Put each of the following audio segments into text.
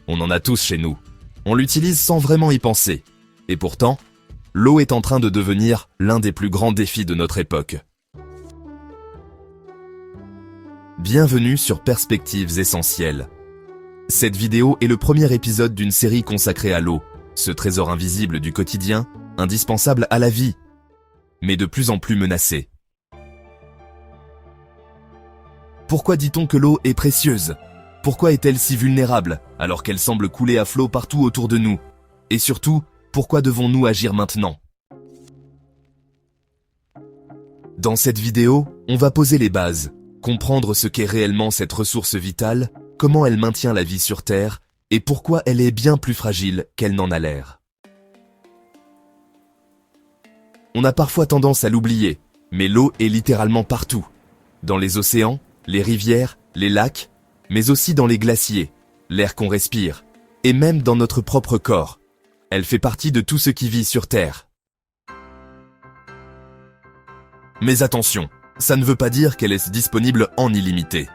On en a tous chez nous. On l'utilise sans vraiment y penser. Et pourtant, l'eau est en train de devenir l'un des plus grands défis de notre époque. Bienvenue sur Perspectives Essentielles. Cette vidéo est le premier épisode d'une série consacrée à l'eau, ce trésor invisible du quotidien, indispensable à la vie, mais de plus en plus menacé. Pourquoi dit-on que l'eau est précieuse ? Pourquoi est-elle si vulnérable, alors qu'elle semble couler à flot partout autour de nous ? Et surtout, pourquoi devons-nous agir maintenant ? Dans cette vidéo, on va poser les bases, comprendre ce qu'est réellement cette ressource vitale, comment elle maintient la vie sur Terre, et pourquoi elle est bien plus fragile qu'elle n'en a l'air. On a parfois tendance à l'oublier, mais l'eau est littéralement partout. Dans les océans, les rivières, les lacs, mais aussi dans les glaciers, l'air qu'on respire, et même dans notre propre corps. Elle fait partie de tout ce qui vit sur Terre. Mais attention, ça ne veut pas dire qu'elle est disponible en illimité.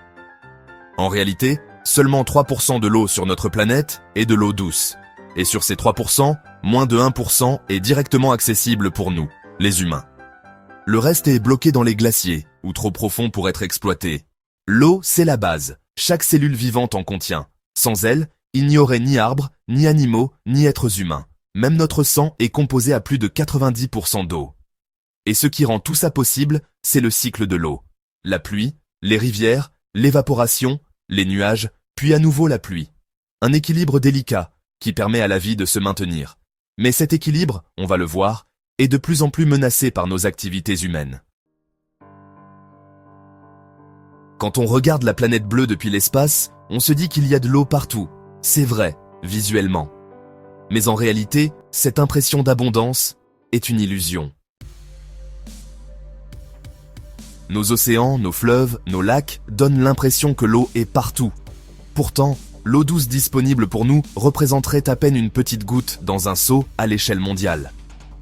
En réalité, seulement 3% de l'eau sur notre planète est de l'eau douce. Et sur ces 3%, moins de 1% est directement accessible pour nous, les humains. Le reste est bloqué dans les glaciers, ou trop profond pour être exploité. L'eau, c'est la base. Chaque cellule vivante en contient. Sans elle, il n'y aurait ni arbres, ni animaux, ni êtres humains. Même notre sang est composé à plus de 90% d'eau. Et ce qui rend tout ça possible, c'est le cycle de l'eau. La pluie, les rivières, l'évaporation, les nuages, puis à nouveau la pluie. Un équilibre délicat qui permet à la vie de se maintenir. Mais cet équilibre, on va le voir, est de plus en plus menacé par nos activités humaines. Quand on regarde la planète bleue depuis l'espace, on se dit qu'il y a de l'eau partout. C'est vrai, visuellement. Mais en réalité, cette impression d'abondance est une illusion. Nos océans, nos fleuves, nos lacs donnent l'impression que l'eau est partout. Pourtant, l'eau douce disponible pour nous représenterait à peine une petite goutte dans un seau à l'échelle mondiale.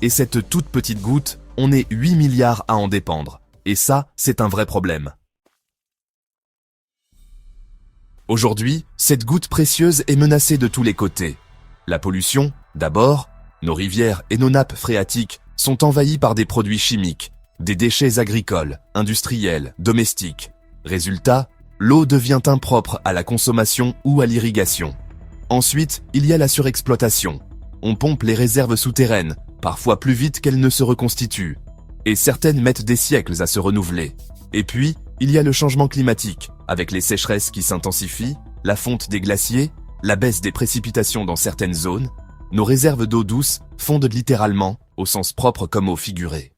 Et cette toute petite goutte, on est 8 milliards à en dépendre. Et ça, c'est un vrai problème. Aujourd'hui, cette goutte précieuse est menacée de tous les côtés. La pollution, d'abord, nos rivières et nos nappes phréatiques sont envahies par des produits chimiques, des déchets agricoles, industriels, domestiques. Résultat, l'eau devient impropre à la consommation ou à l'irrigation. Ensuite, il y a la surexploitation. On pompe les réserves souterraines, parfois plus vite qu'elles ne se reconstituent. Et certaines mettent des siècles à se renouveler. Et puis, il y a le changement climatique, avec les sécheresses qui s'intensifient, la fonte des glaciers, la baisse des précipitations dans certaines zones. Nos réserves d'eau douce fondent littéralement, au sens propre comme au figuré.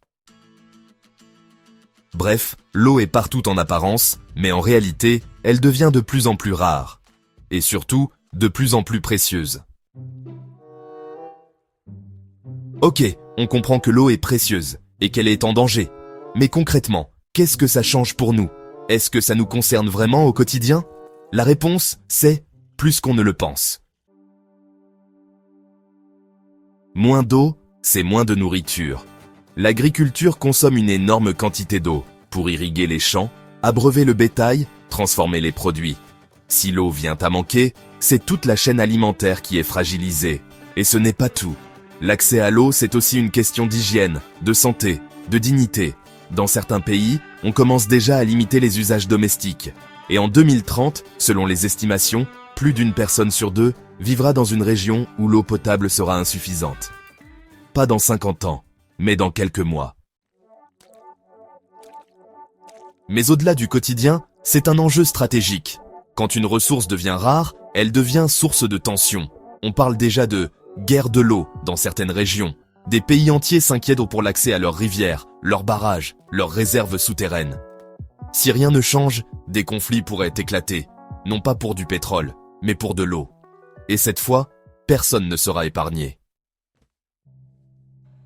Bref, l'eau est partout en apparence, mais en réalité, elle devient de plus en plus rare. Et surtout, de plus en plus précieuse. Ok, on comprend que l'eau est précieuse, et qu'elle est en danger. Mais concrètement, qu'est-ce que ça change pour nous ? Est-ce que ça nous concerne vraiment au quotidien ? La réponse, c'est plus qu'on ne le pense. Moins d'eau, c'est moins de nourriture. L'agriculture consomme une énorme quantité d'eau pour irriguer les champs, abreuver le bétail, transformer les produits. Si l'eau vient à manquer, c'est toute la chaîne alimentaire qui est fragilisée. Et ce n'est pas tout. L'accès à l'eau, c'est aussi une question d'hygiène, de santé, de dignité. Dans certains pays, on commence déjà à limiter les usages domestiques. Et en 2030, selon les estimations, plus d'une personne sur deux vivra dans une région où l'eau potable sera insuffisante. Pas dans 50 ans, mais dans quelques mois. Mais au-delà du quotidien, c'est un enjeu stratégique. Quand une ressource devient rare, elle devient source de tension. On parle déjà de guerre de l'eau dans certaines régions. Des pays entiers s'inquiètent pour l'accès à leurs rivières, leurs barrages, leurs réserves souterraines. Si rien ne change, des conflits pourraient éclater, non pas pour du pétrole, mais pour de l'eau. Et cette fois, personne ne sera épargné.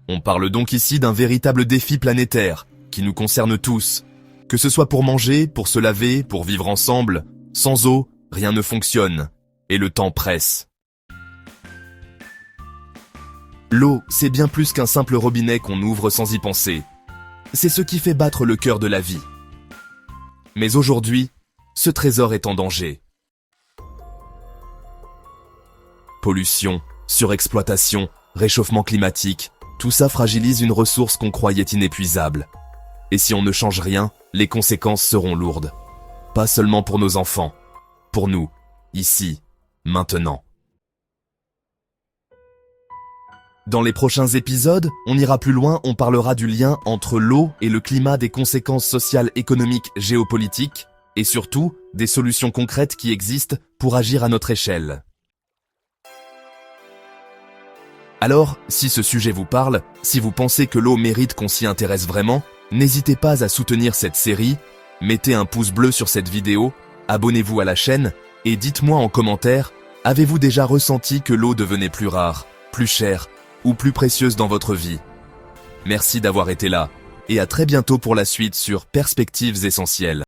On parle donc ici d'un véritable défi planétaire, qui nous concerne tous. Que ce soit pour manger, pour se laver, pour vivre ensemble, sans eau, rien ne fonctionne, et le temps presse. L'eau, c'est bien plus qu'un simple robinet qu'on ouvre sans y penser. C'est ce qui fait battre le cœur de la vie. Mais aujourd'hui, ce trésor est en danger. Pollution, surexploitation, réchauffement climatique, tout ça fragilise une ressource qu'on croyait inépuisable. Et si on ne change rien, les conséquences seront lourdes. Pas seulement pour nos enfants, pour nous, ici, maintenant. Dans les prochains épisodes, on ira plus loin, on parlera du lien entre l'eau et le climat, des conséquences sociales, économiques, géopolitiques, et surtout, des solutions concrètes qui existent pour agir à notre échelle. Alors, si ce sujet vous parle, si vous pensez que l'eau mérite qu'on s'y intéresse vraiment, n'hésitez pas à soutenir cette série, mettez un pouce bleu sur cette vidéo, abonnez-vous à la chaîne, et dites-moi en commentaire, avez-vous déjà ressenti que l'eau devenait plus rare, plus chère, ou plus précieuse dans votre vie? Merci d'avoir été là, et à très bientôt pour la suite sur Perspectives Essentielles.